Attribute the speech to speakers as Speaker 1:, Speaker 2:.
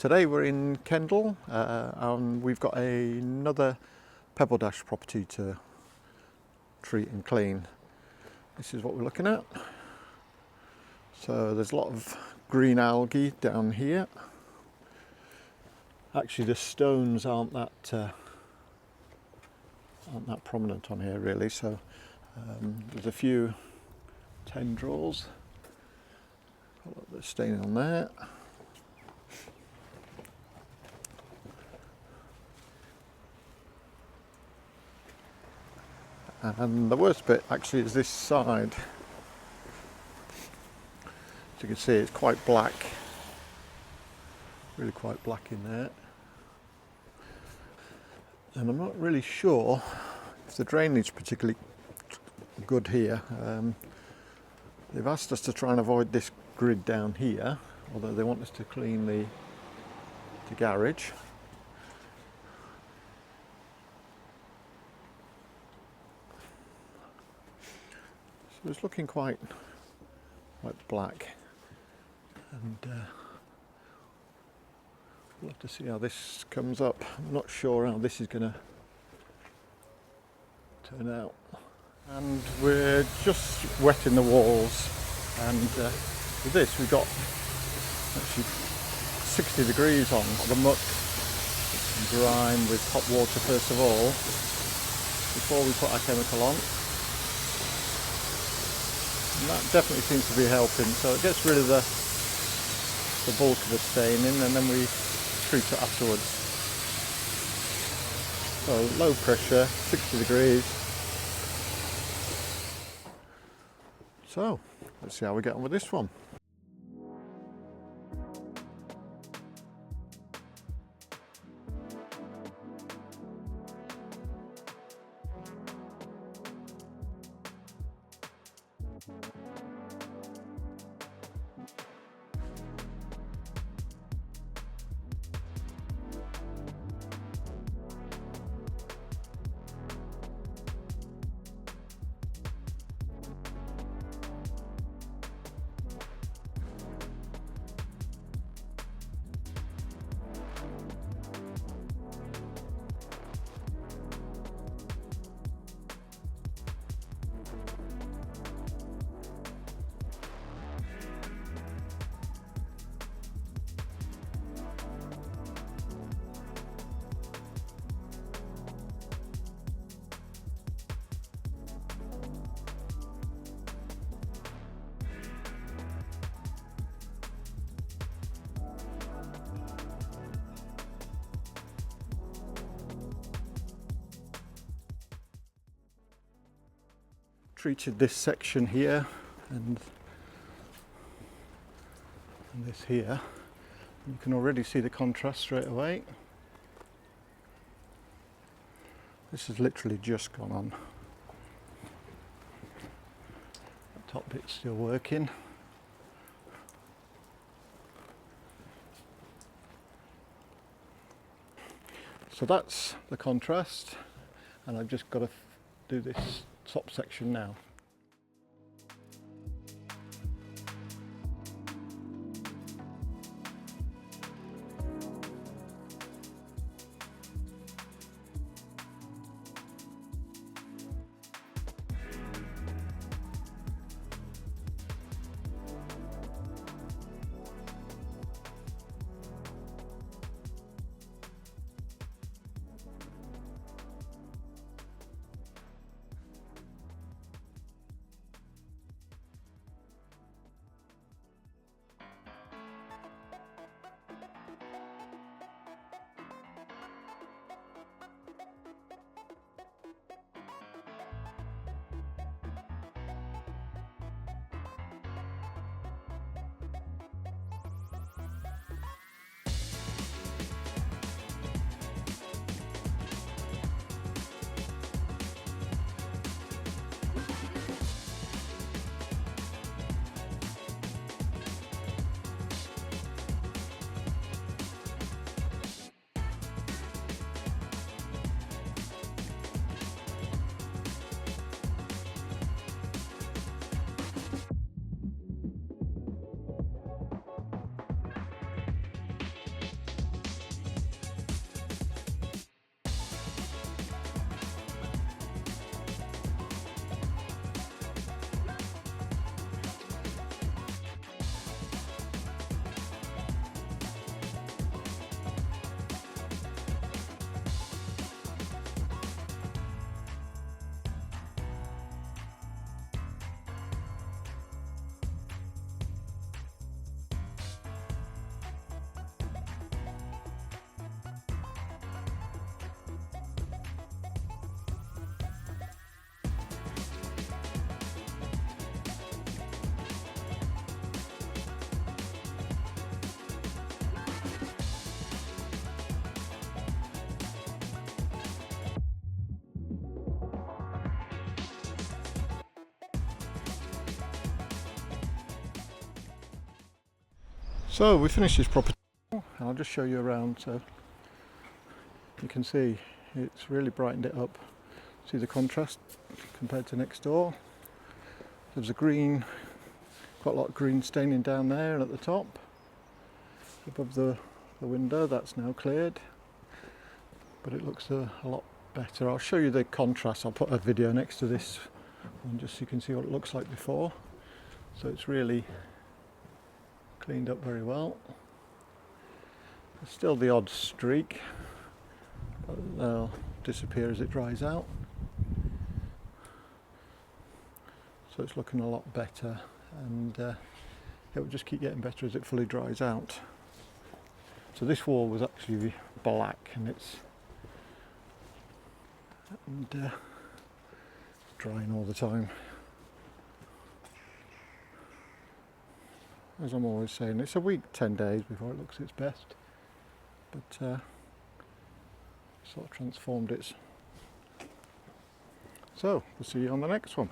Speaker 1: Today we're in Kendal and we've got another pebbledash property to treat and clean. This is what we're looking at. So there's a lot of green algae down here. Actually the stones aren't that prominent on here really, so there's a few tendrils. They're staying on there. And the worst bit actually is this side. As you can see, it's quite black, really quite black in there. And I'm not really sure if the drainage is particularly good here. They've asked us to try and avoid this grid down here, although they want us to clean the garage. So it's looking quite black, and we'll have to see how this comes up. I'm not sure how this is going to turn out. And we're just wetting the walls, and with this we've got actually 60 degrees on the muck and grime with hot water first of all before we put our chemical on. And that definitely seems to be helping, so it gets rid of the bulk of the staining, and then we treat it afterwards. So low pressure, 60 degrees. So let's see how we get on with this one. Treated this section here and this here. You can already see the contrast straight away. This has literally just gone on. The top bit's still working. So that's the contrast, and I've just got to do this top section now. So we finished this property and I'll just show you around so you can see it's really brightened it up. See the contrast compared to next door. There's a green, quite a lot of green staining down there and at the top. Above the window, that's now cleared, but it looks a lot better. I'll show you the contrast. I'll put a video next to this one just so you can see what it looks like before. So it's really cleaned up very well. There's still the odd streak, but they'll disappear as it dries out. So it's looking a lot better, and it will just keep getting better as it fully dries out. So this wall was actually black, and it's drying all the time. As I'm always saying, it's a week, 10 days before it looks its best, but sort of transformed it. So we'll see you on the next one.